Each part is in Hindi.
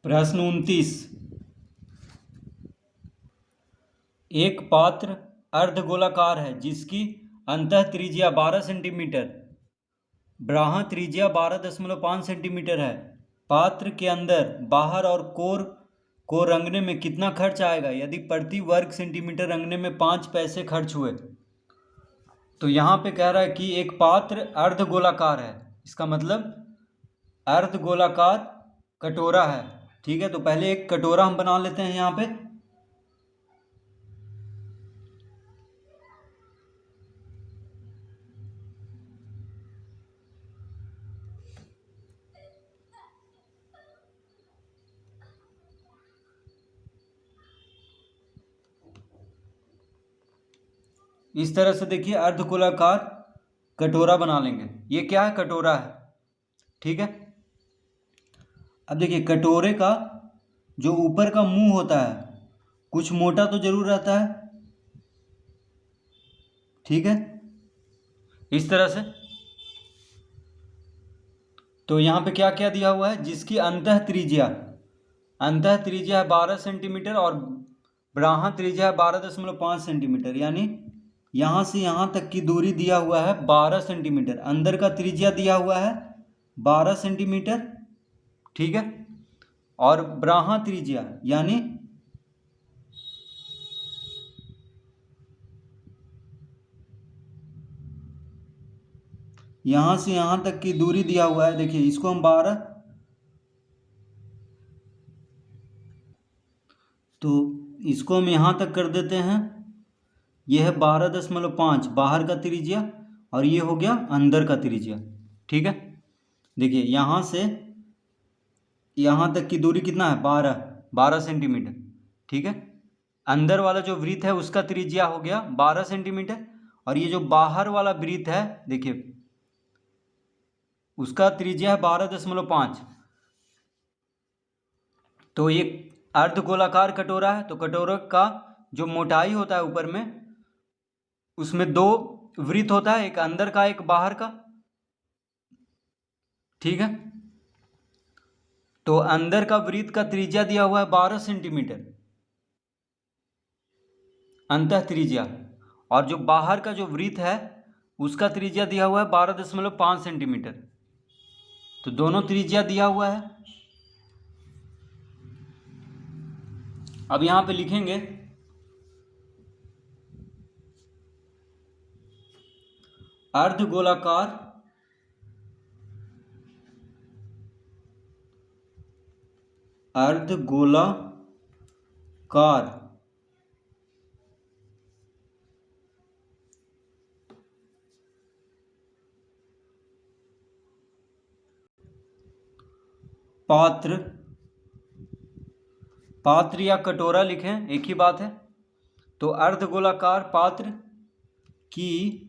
प्रश्न 29। एक पात्र अर्धगोलाकार है जिसकी अंतः त्रिज्या 12 सेंटीमीटर, बाह्य त्रिज्या 12.5 सेंटीमीटर है। पात्र के अंदर, बाहर और कोर को रंगने में कितना खर्च आएगा यदि प्रति वर्ग सेंटीमीटर रंगने में 5 पैसे खर्च हुए। तो यहाँ पे कह रहा है कि एक पात्र अर्धगोलाकार है, इसका मतलब अर्धगोलाकार कटोरा है। ठीक है, तो पहले एक कटोरा हम बना लेते हैं यहाँ पे। इस तरह से देखिए अर्धगोलाकार कटोरा बना लेंगे। ये क्या है? कटोरा है। ठीक है, अब देखिए कटोरे का जो ऊपर का मुंह होता है कुछ मोटा तो जरूर रहता है। ठीक है, इस तरह से। तो यहाँ पे क्या क्या दिया हुआ है? जिसकी अंतः त्रिज्या है 12 सेंटीमीटर और बाह्य त्रिज्या है 12.5 सेंटीमीटर, यानी यहाँ से यहाँ तक की दूरी दिया हुआ है 12 सेंटीमीटर। अंदर का त्रिज्या दिया हुआ है 12 सेंटीमीटर। ठीक है, और बाह्य त्रिज्या यानी यहाँ से यहाँ तक की दूरी दिया हुआ है। देखिए इसको हम 12, तो इसको हम यहाँ तक कर देते हैं। यह है 12.5 बाहर का त्रिज्या और ये हो गया अंदर का त्रिज्या। ठीक है, देखिए यहाँ से यहाँ तक की दूरी कितना है? 12 सेंटीमीटर। ठीक है, अंदर वाला जो वृत्त है उसका त्रिज्या हो गया 12 सेंटीमीटर और ये जो बाहर वाला वृत्त है देखिए उसका त्रिज्या है 12.5। तो ये अर्धगोलाकार कटोरा है, तो कटोरे का जो मोटाई होता है ऊपर में उसमें दो वृत्त होता है, एक अंदर का एक बाहर का। ठीक है, तो अंदर का वृत्त का त्रिज्या दिया हुआ है 12 सेंटीमीटर अंतः त्रिज्या, और जो बाहर का जो वृत्त है उसका त्रिज्या दिया हुआ है 12.5 सेंटीमीटर। तो दोनों त्रिज्या दिया हुआ है। अब यहां पे लिखेंगे अर्धगोलाकार पात्र या कटोरा लिखें, एक ही बात है। तो अर्धगोलाकार पात्र की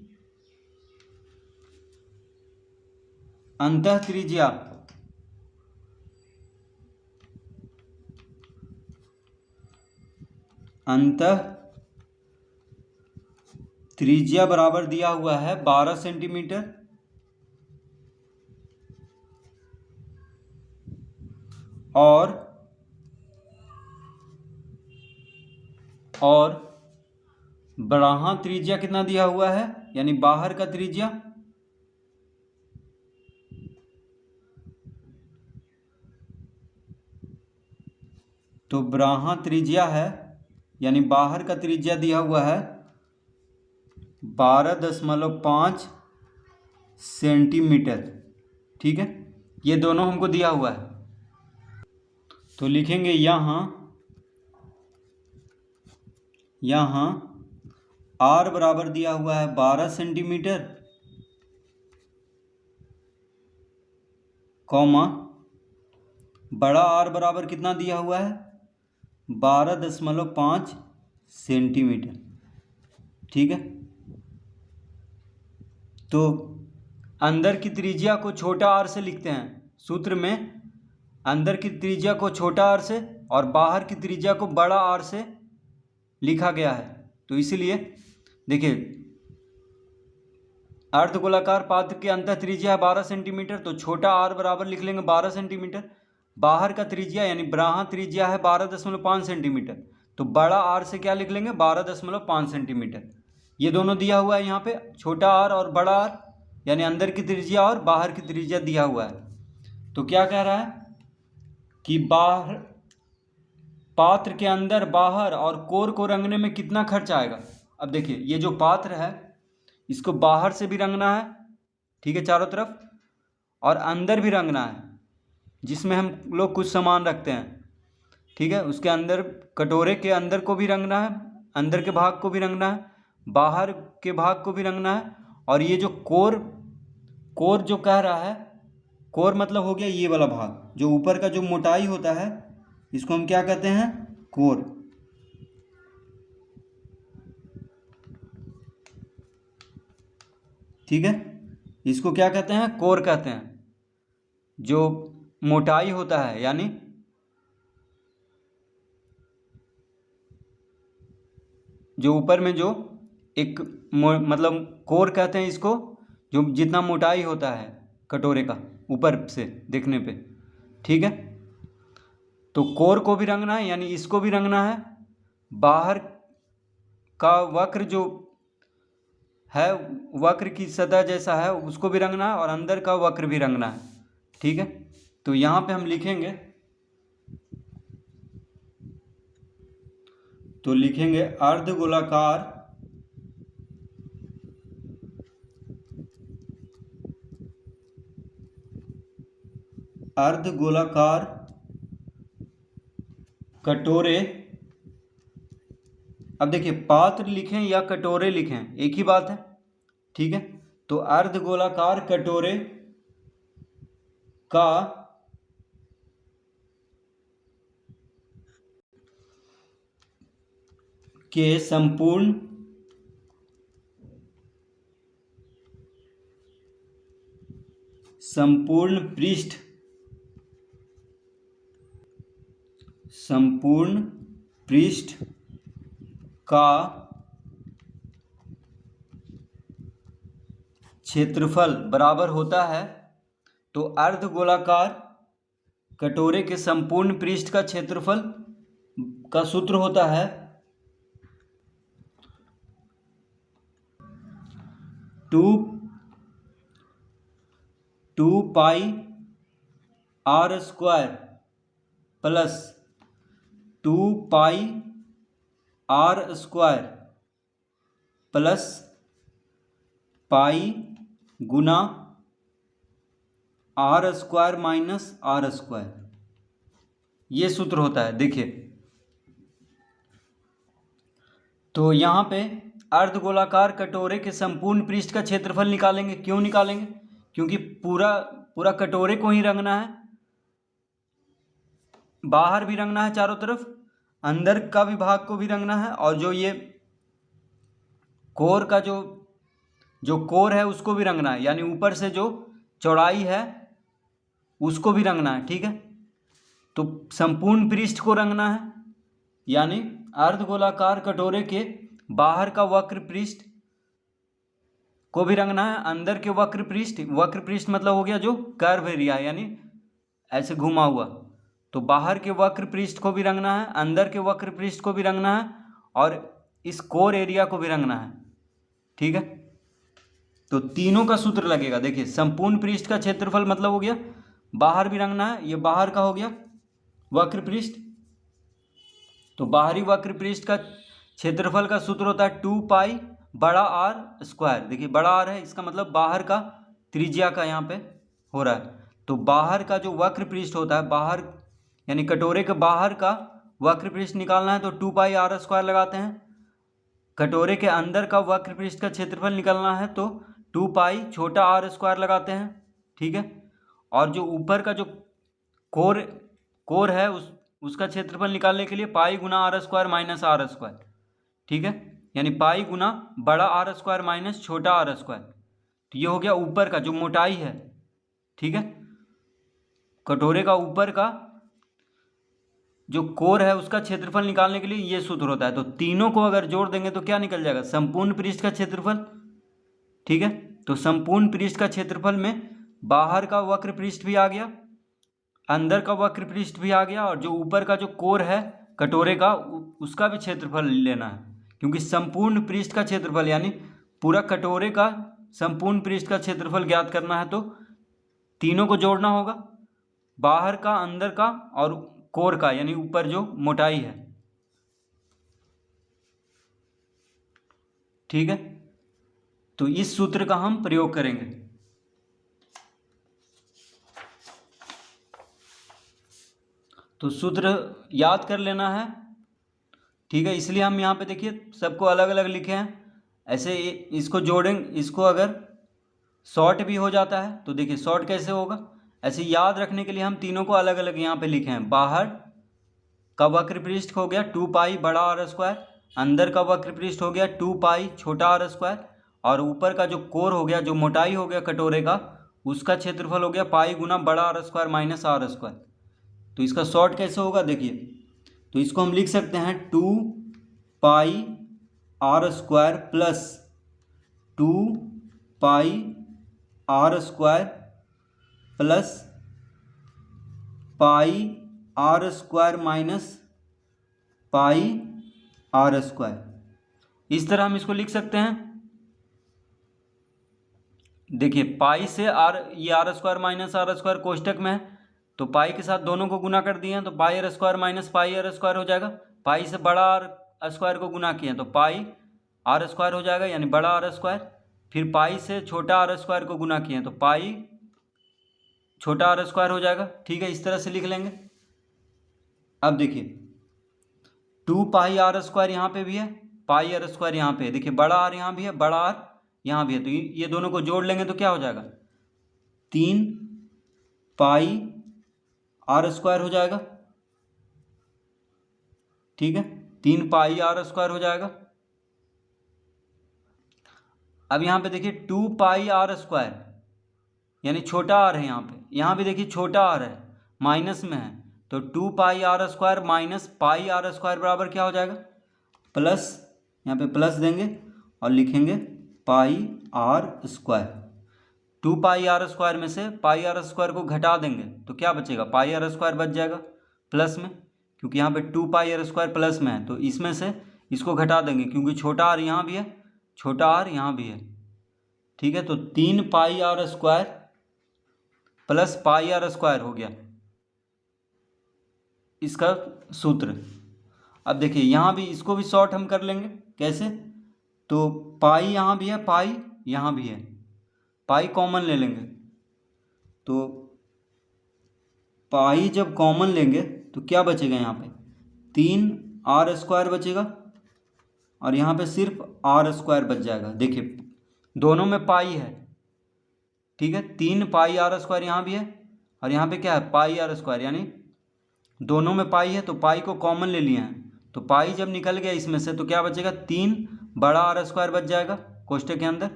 अंतः त्रिज्या बराबर दिया हुआ है 12 सेंटीमीटर और बाह्य त्रिज्या कितना दिया हुआ है, यानी बाहर का त्रिज्या तो बाह्य त्रिज्या है यानी बाहर का त्रिज्या दिया हुआ है 12.5 सेंटीमीटर। ठीक है, ये दोनों हमको दिया हुआ है। तो लिखेंगे यहाँ R बराबर दिया हुआ है 12 सेंटीमीटर, कॉमा बड़ा R बराबर कितना दिया हुआ है? 12.5 सेंटीमीटर। ठीक है, तो अंदर की त्रिज्या को छोटा r से लिखते हैं। सूत्र में अंदर की त्रिज्या को छोटा r से और बाहर की त्रिज्या को बड़ा R से लिखा गया है। तो इसीलिए देखिए अर्धगोलाकार पात्र की अंतः त्रिज्या है 12 सेंटीमीटर, तो छोटा r बराबर लिख लेंगे 12 सेंटीमीटर। बाहर का त्रिज्या यानी ब्राहा त्रिज्या है 12.5 सेंटीमीटर, तो बड़ा आर से क्या लिख लेंगे 12.5 सेंटीमीटर। ये दोनों दिया हुआ है यहाँ पे, छोटा आर और बड़ा आर, यानी अंदर की त्रिज्या और बाहर की त्रिज्या दिया हुआ है। तो क्या कह रहा है कि बाहर पात्र के अंदर, बाहर और कोर को रंगने में कितना खर्च आएगा। अब देखिए ये जो पात्र है इसको बाहर से भी रंगना है, ठीक है, चारों तरफ, और अंदर भी रंगना है जिसमें हम लोग कुछ सामान रखते हैं, ठीक है। उसके अंदर कटोरे के अंदर को भी रंगना है, अंदर के भाग को भी रंगना है, बाहर के भाग को भी रंगना है। और ये जो कोर जो कह रहा है, कोर मतलब हो गया ये वाला भाग, जो ऊपर का जो मोटाई होता है इसको हम क्या कहते हैं, कोर। ठीक है, इसको क्या कहते हैं, कोर कहते हैं। जो मोटाई होता है यानी जो ऊपर में जो एक मतलब कोर कहते हैं इसको, जो जितना मोटाई होता है कटोरे का ऊपर से देखने पे, ठीक है। तो कोर को भी रंगना है यानी इसको भी रंगना है, बाहर का वक्र जो है वक्र की सतह जैसा है उसको भी रंगना है, और अंदर का वक्र भी रंगना है, ठीक है। तो यहाँ पे हम लिखेंगे, तो लिखेंगे अर्धगोलाकार कटोरे। अब देखिए पात्र लिखें या कटोरे लिखें एक ही बात है, ठीक है। तो अर्धगोलाकार कटोरे का के संपूर्ण पृष्ठ का क्षेत्रफल बराबर होता है। तो अर्धगोलाकार कटोरे के संपूर्ण पृष्ठ का क्षेत्रफल का सूत्र होता है 2 पाई r स्क्वायर प्लस 2 पाई r स्क्वायर प्लस पाई गुना r square minus r square, ये सूत्र होता है। देखिए तो यहाँ पे अर्धगोलाकार कटोरे के संपूर्ण पृष्ठ का क्षेत्रफल निकालेंगे। क्यों निकालेंगे, क्योंकि पूरा कटोरे को ही रंगना है, बाहर भी रंगना है चारों तरफ, अंदर का भी भाग को भी रंगना है, और जो ये कोर का जो कोर है उसको भी रंगना है, यानी ऊपर से जो चौड़ाई है उसको भी रंगना है, ठीक है। तो संपूर्ण पृष्ठ को रंगना है, यानी अर्धगोलाकार कटोरे के बाहर का वक्र पृष्ठ को भी रंगना है, अंदर के वक्र पृष्ठ मतलब हो गया जो कर्व एरिया यानी ऐसे घुमा हुआ, तो बाहर के वक्र पृष्ठ को भी रंगना है, अंदर के वक्र पृष्ठ को भी रंगना है, और इस कोर एरिया को भी रंगना है, ठीक है। तो तीनों का सूत्र लगेगा। देखिए संपूर्ण पृष्ठ का क्षेत्रफल मतलब हो गया बाहर भी रंगना है, ये बाहर का हो गया वक्र पृष्ठ, तो बाहरी वक्र पृष्ठ का क्षेत्रफल का सूत्र होता है 2 पाई बड़ा आर स्क्वायर। देखिए बड़ा आर है, इसका मतलब बाहर का त्रिज्या का यहाँ पे हो रहा है। तो बाहर का जो वक्र पृष्ठ होता है, बाहर यानी कटोरे के बाहर का वक्र पृष्ठ निकालना है तो 2 पाई आर स्क्वायर लगाते हैं। कटोरे के अंदर का वक्र पृष्ठ का क्षेत्रफल निकालना है तो 2 पाई छोटा आर स्क्वायर लगाते हैं, ठीक है। और जो ऊपर का जो कोर है उसका क्षेत्रफल निकालने के लिए पाई गुना R square minus R square, ठीक है, यानी पाई गुना बड़ा आर स्क्वायर माइनस छोटा आर स्क्वायर। तो ये हो गया ऊपर का जो मोटाई है, ठीक है। कटोरे का ऊपर का जो कोर है उसका क्षेत्रफल निकालने के लिए ये सूत्र होता है। तो तीनों को अगर जोड़ देंगे तो क्या निकल जाएगा, संपूर्ण पृष्ठ का क्षेत्रफल, ठीक है। तो संपूर्ण पृष्ठ का क्षेत्रफल में बाहर का वक्र पृष्ठ भी आ गया, अंदर का वक्र पृष्ठ भी आ गया और जो ऊपर का जो कोर है कटोरे का उसका भी क्षेत्रफल लेना है, क्योंकि संपूर्ण पृष्ठ का क्षेत्रफल यानी पूरा कटोरे का संपूर्ण पृष्ठ का क्षेत्रफल ज्ञात करना है तो तीनों को जोड़ना होगा, बाहर का, अंदर का और कोर का यानी ऊपर जो मोटाई है। ठीक है, तो इस सूत्र का हम प्रयोग करेंगे। तो सूत्र याद कर लेना है। ठीक है, इसलिए हम यहाँ पे देखिए सबको अलग अलग लिखे हैं। ऐसे इसको जोड़ेंगे, इसको अगर शॉर्ट भी हो जाता है तो देखिए शॉर्ट कैसे होगा, ऐसे याद रखने के लिए हम तीनों को अलग अलग यहाँ पे लिखे हैं। बाहर का वक्र पृष्ठ हो गया 2 पाई बड़ा आर स्क्वायर, अंदर का वक्र पृष्ठ हो गया 2 पाई छोटा आर स्क्वायर, और ऊपर का जो कोर हो गया, जो मोटाई हो गया कटोरे का, उसका क्षेत्रफल हो गया पाई गुना बड़ा R square minus R square. तो इसका शॉर्ट कैसे होगा देखिए, तो इसको हम लिख सकते हैं 2 pi R square plus 2 pi R square plus pi R square minus pi R square. इस तरह हम इसको लिख सकते हैं। देखिए पाई से आर, ये R square minus R square कोष्टक में है तो पाई के साथ दोनों को गुना कर दिए हैं तो pi R square minus pi R square हो जाएगा। पाई से बड़ा आर स्क्वायर को गुना किए तो पाई आर स्क्वायर हो जाएगा यानी बड़ा आर स्क्वायर। फिर पाई से छोटा आर स्क्वायर को गुना किए तो पाई छोटा आर स्क्वायर हो जाएगा। ठीक है, इस तरह से लिख लेंगे। अब देखिए 2 पाई आर स्क्वायर यहाँ पे भी है, पाई आर स्क्वायर यहाँ पे है। देखिए बड़ा आर यहाँ भी है, बड़ा आर यहाँ भी है, तो ये दोनों को जोड़ लेंगे तो क्या हो जाएगा 3 पाई आर स्क्वायर हो जाएगा। ठीक है, 3 पाई आर स्क्वायर हो जाएगा। अब यहाँ पे देखिए 2 पाई आर स्क्वायर यानी छोटा आर है यहाँ पे, यहाँ भी देखिए छोटा आर है, माइनस में है, तो 2 pi R square minus pi R square बराबर क्या हो जाएगा प्लस, यहाँ पे प्लस देंगे और लिखेंगे pi R square. 2 pi R square में से पाई आर स्क्वायर को घटा देंगे तो क्या बचेगा, पाई आर स्क्वायर बच जाएगा प्लस में, क्योंकि यहाँ पे 2 पाई आर स्क्वायर प्लस में है तो इसमें से इसको घटा देंगे क्योंकि छोटा आर यहाँ भी है, छोटा आर यहाँ भी है। ठीक है, तो 3 pi R square plus pi R square हो गया इसका सूत्र। अब देखिए यहाँ भी इसको भी शॉर्ट हम कर लेंगे। कैसे, तो पाई यहाँ भी है, पाई यहाँ भी है, पाई कॉमन ले लेंगे तो पाई जब कॉमन लेंगे तो क्या बचेगा, यहाँ पे 3 आर स्क्वायर बचेगा और यहाँ पे सिर्फ आर स्क्वायर बच जाएगा। देखिए दोनों में पाई है। ठीक है, 3 पाई आर स्क्वायर यहाँ भी है और यहाँ पे क्या है पाई आर स्क्वायर, यानी दोनों में पाई है तो पाई को कॉमन ले लिए हैं तो पाई जब निकल गया इसमें से तो क्या बचेगा 3 बड़ा आर स्क्वायर बच जाएगा कोष्टक के अंदर।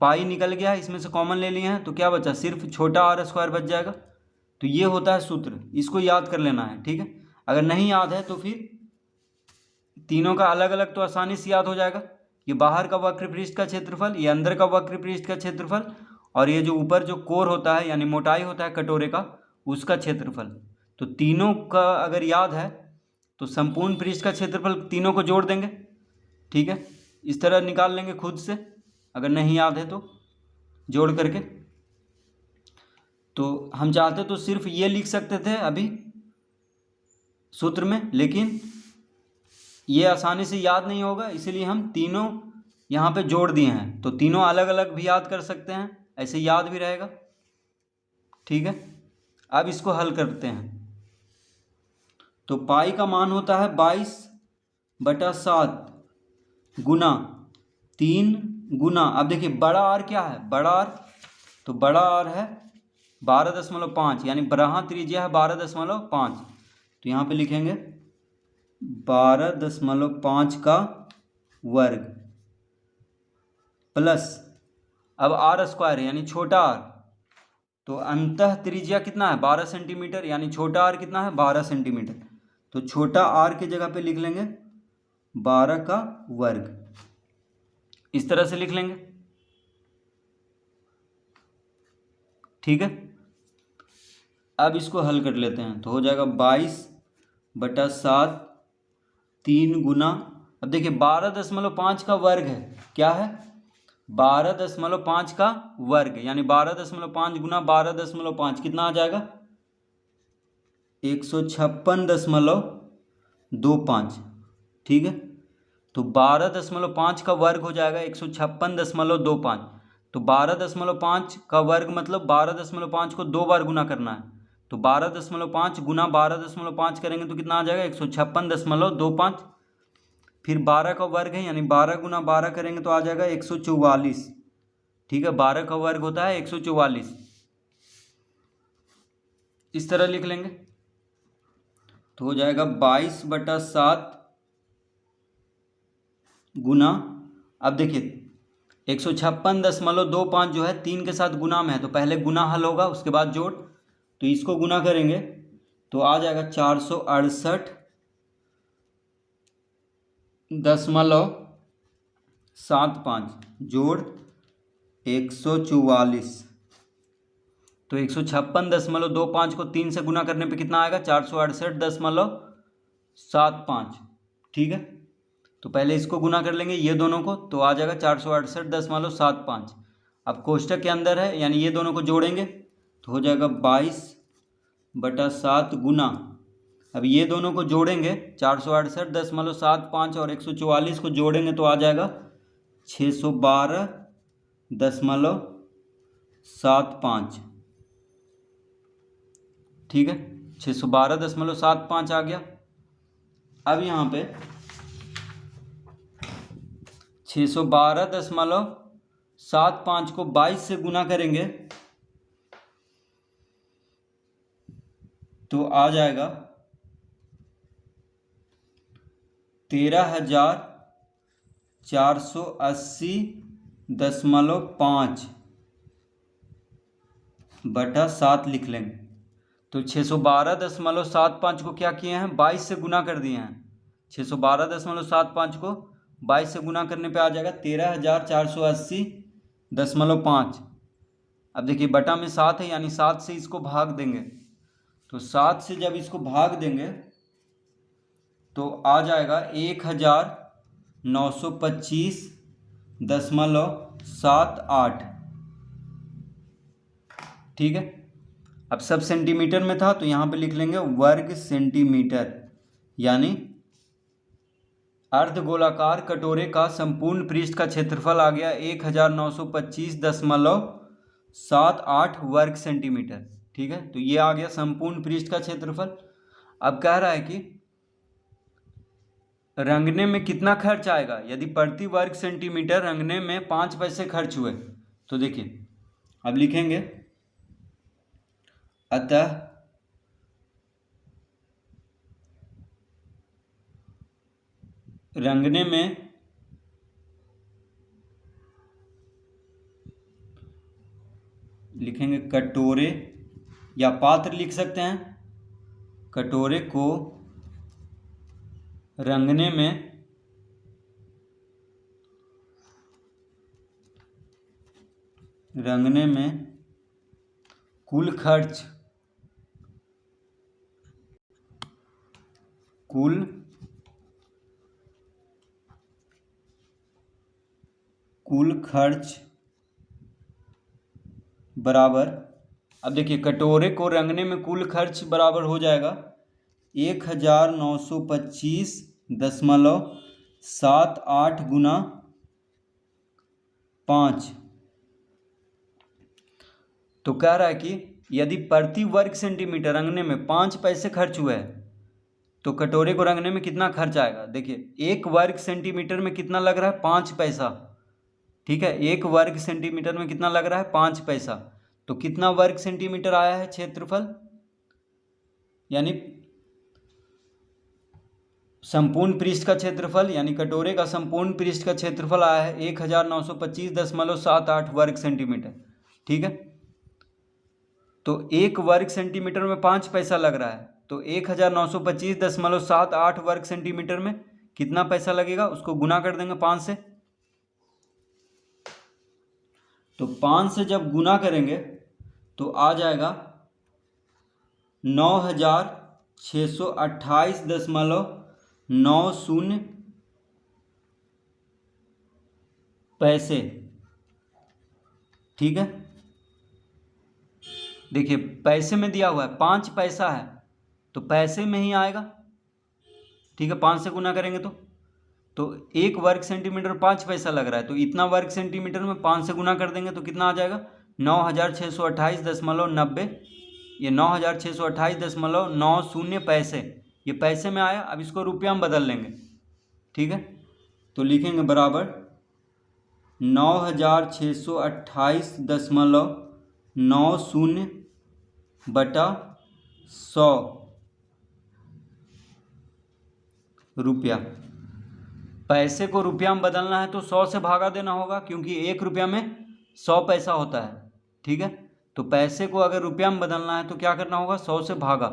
पाई निकल गया इसमें से कॉमन ले लिए हैं तो क्या बचा, सिर्फ छोटा आर स्क्वायर बच जाएगा। तो ये होता है सूत्र, इसको याद कर लेना है। ठीक है, अगर नहीं याद है तो फिर तीनों का अलग अलग तो आसानी से याद हो जाएगा। ये बाहर का वक्र पृष्ठ का क्षेत्रफल, ये अंदर का वक्र पृष्ठ का क्षेत्रफल, और ये जो ऊपर जो कोर होता है यानी मोटाई होता है कटोरे का उसका क्षेत्रफल। तो तीनों का अगर याद है तो संपूर्ण पृष्ठ का क्षेत्रफल तीनों को जोड़ देंगे। ठीक है, इस तरह निकाल लेंगे खुद से, अगर नहीं याद है तो जोड़ करके। तो हम चाहते तो सिर्फ ये लिख सकते थे अभी सूत्र में, लेकिन ये आसानी से याद नहीं होगा इसीलिए हम तीनों यहाँ पे जोड़ दिए हैं। तो तीनों अलग अलग भी याद कर सकते हैं, ऐसे याद भी रहेगा। ठीक है, अब इसको हल करते हैं। तो पाई का मान होता है 22/7 गुना 3 गुना, अब देखिए बड़ा आर क्या है, बड़ा आर, तो बड़ा आर है 12.5 यानी बराहा त्रिज्या है 12.5, तो यहाँ पे लिखेंगे 12.5 का वर्ग प्लस, अब आर स्क्वायर है यानी छोटा आर, तो अंतः त्रिज्या कितना है 12 सेंटीमीटर, यानी छोटा आर कितना है 12 सेंटीमीटर, तो छोटा आर की जगह पे लिख लेंगे 12 का वर्ग, इस तरह से लिख लेंगे। ठीक है, अब इसको हल कर लेते हैं तो हो जाएगा 22/7 3 गुना, अब देखिए 12.5 का वर्ग है, क्या है 12.5 का वर्ग, यानी 12.5 गुना 12.5 कितना आ जाएगा 156.25। ठीक है, तो 12.5 का वर्ग हो जाएगा 156.25। तो 12.5 का वर्ग मतलब 12.5 को 2 बार गुना करना है, तो 12.5 गुना 12.5 करेंगे तो कितना आ जाएगा 156.25। फिर 12 का वर्ग है, यानी 12 गुना 12 करेंगे तो आ जाएगा 144। ठीक है, 12 का वर्ग होता है 144, इस तरह लिख लेंगे तो हो जाएगा 22/7 गुना, अब देखिए 156.25 जो है 3 के साथ गुना में है, तो पहले गुना हल होगा उसके बाद जोड़, तो इसको गुना करेंगे तो आ जाएगा 468.75 जोड़ 144। तो 156.25 को 3 से गुना करने पे कितना आएगा 468.75। ठीक है, तो पहले इसको गुना कर लेंगे ये दोनों को, तो आ जाएगा 468.75। अब कोष्टक के अंदर है, यानी ये दोनों को जोड़ेंगे तो हो जाएगा 22/7 गुना, अब ये दोनों को जोड़ेंगे 468.75 और 144 को जोड़ेंगे तो आ जाएगा 612.75। ठीक है, 612.75 आ गया। अब यहाँ पे 612.75 को 22 से गुना करेंगे तो आ जाएगा 13,480.5/7 लिख लेंगे। तो 612.75 को क्या किए हैं 22 से गुना कर दिए हैं, 612.75 को 22 से गुना करने पे आ जाएगा 13,480.5। अब देखिए बटा में 7 है, यानी 7 से इसको भाग देंगे, तो 7 से जब इसको भाग देंगे तो आ जाएगा 1,925.78। ठीक है, अब सब सेंटीमीटर में था तो यहाँ पे लिख लेंगे वर्ग सेंटीमीटर, यानी अर्धगोलाकार कटोरे का संपूर्ण पृष्ठ का क्षेत्रफल आ गया 1,925.78 वर्ग सेंटीमीटर। ठीक है, तो ये आ गया संपूर्ण पृष्ठ का क्षेत्रफल। अब कह रहा है कि रंगने में कितना खर्च आएगा यदि प्रति वर्ग सेंटीमीटर रंगने में 5 पैसे खर्च हुए। तो देखिए अब लिखेंगे अतः रंगने में लिखेंगे कटोरे या पात्र लिख सकते हैं, कटोरे को रंगने में कुल खर्च बराबर, अब देखिए कटोरे को रंगने में कुल खर्च बराबर हो जाएगा 1,925.78 गुना 5। तो कह रहा है कि यदि प्रति वर्ग सेंटीमीटर रंगने में 5 पैसे खर्च हुए हैं तो कटोरे को रंगने में कितना खर्च आएगा। देखिए 1 वर्ग सेंटीमीटर में कितना लग रहा है 5 पैसा। ठीक है, 1 वर्ग सेंटीमीटर में कितना लग रहा है 5 पैसा, तो कितना वर्ग सेंटीमीटर आया है क्षेत्रफल, यानी संपूर्ण पृष्ठ का क्षेत्रफल, यानी कटोरे का संपूर्ण पृष्ठ का क्षेत्रफल आया है 1,925.78 वर्ग सेंटीमीटर। ठीक है, तो 1 वर्ग सेंटीमीटर में 5 पैसा लग रहा है, तो 1,925.78 वर्ग सेंटीमीटर में कितना पैसा लगेगा उसको गुना कर देंगे 5 से। तो 5 से जब गुना करेंगे तो आ जाएगा 9,628.90 पैसे। ठीक है, देखिए पैसे में दिया हुआ है 5 पैसा है तो पैसे में ही आएगा। ठीक है, 5 से गुना करेंगे तो 1 वर्ग सेंटीमीटर 5 पैसा लग रहा है, तो इतना वर्ग सेंटीमीटर में 5 से गुना कर देंगे तो कितना आ जाएगा 9,628.90। ये 9,628.90 पैसे, ये पैसे में आया। अब इसको रुपया में बदल लेंगे। ठीक है, तो लिखेंगे बराबर 9,628.90 बटा 100 रुपया। पैसे को रुपया में बदलना है तो 100 से भागा देना होगा, क्योंकि 1 रुपया में 100 पैसा होता है। ठीक है, तो पैसे को अगर रुपया में बदलना है तो क्या करना होगा 100 से भागा,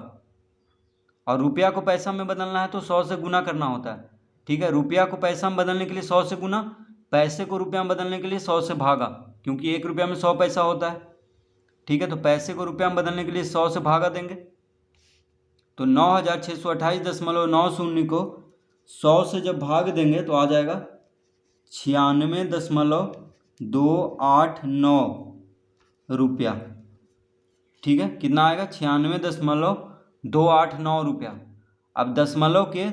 और रुपया को पैसा में बदलना है तो 100 से गुना करना होता है। ठीक है, रुपया को पैसा में बदलने के लिए 100 से गुना, पैसे को रुपया में बदलने के लिए 100 से भागा, क्योंकि 1 रुपया में 100 पैसा होता है। ठीक है, तो पैसे को रुपया में बदलने के लिए 100 से भागा देंगे, तो 9,628.90 को 100 से जब भाग देंगे तो आ जाएगा 96.289 रुपया। ठीक है, कितना आएगा 96.289 रुपया। अब दशमलव के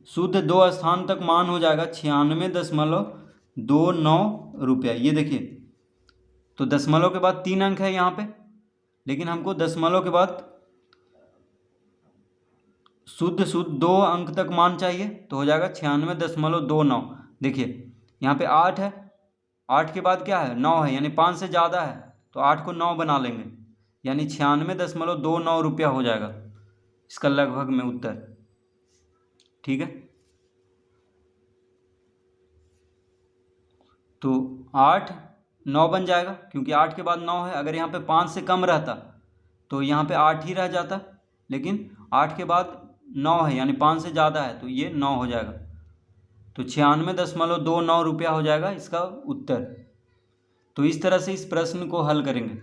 शुद्ध 2 स्थान तक मान हो जाएगा 96.29 रुपया। ये देखिए, तो दशमलव के बाद 3 अंक है यहाँ पे, लेकिन हमको दशमलव के बाद शुद्ध 2 अंक तक मान चाहिए, तो हो जाएगा 96.29। देखिए यहाँ पे 8 है, 8 के बाद क्या है 9 है, यानी 5 से ज़्यादा है, तो 8 को 9 बना लेंगे, यानी 96.29 रुपया हो जाएगा इसका लगभग में उत्तर। ठीक है, तो 8 9 बन जाएगा, क्योंकि 8 के बाद 9 है। अगर यहाँ पे 5 से कम रहता तो यहाँ पे 8 ही रह जाता, लेकिन 8 के बाद 9 है, यानी 5 से ज़्यादा है, तो ये 9 हो जाएगा। तो 96.29 रुपया हो जाएगा इसका उत्तर। तो इस तरह से इस प्रश्न को हल करेंगे।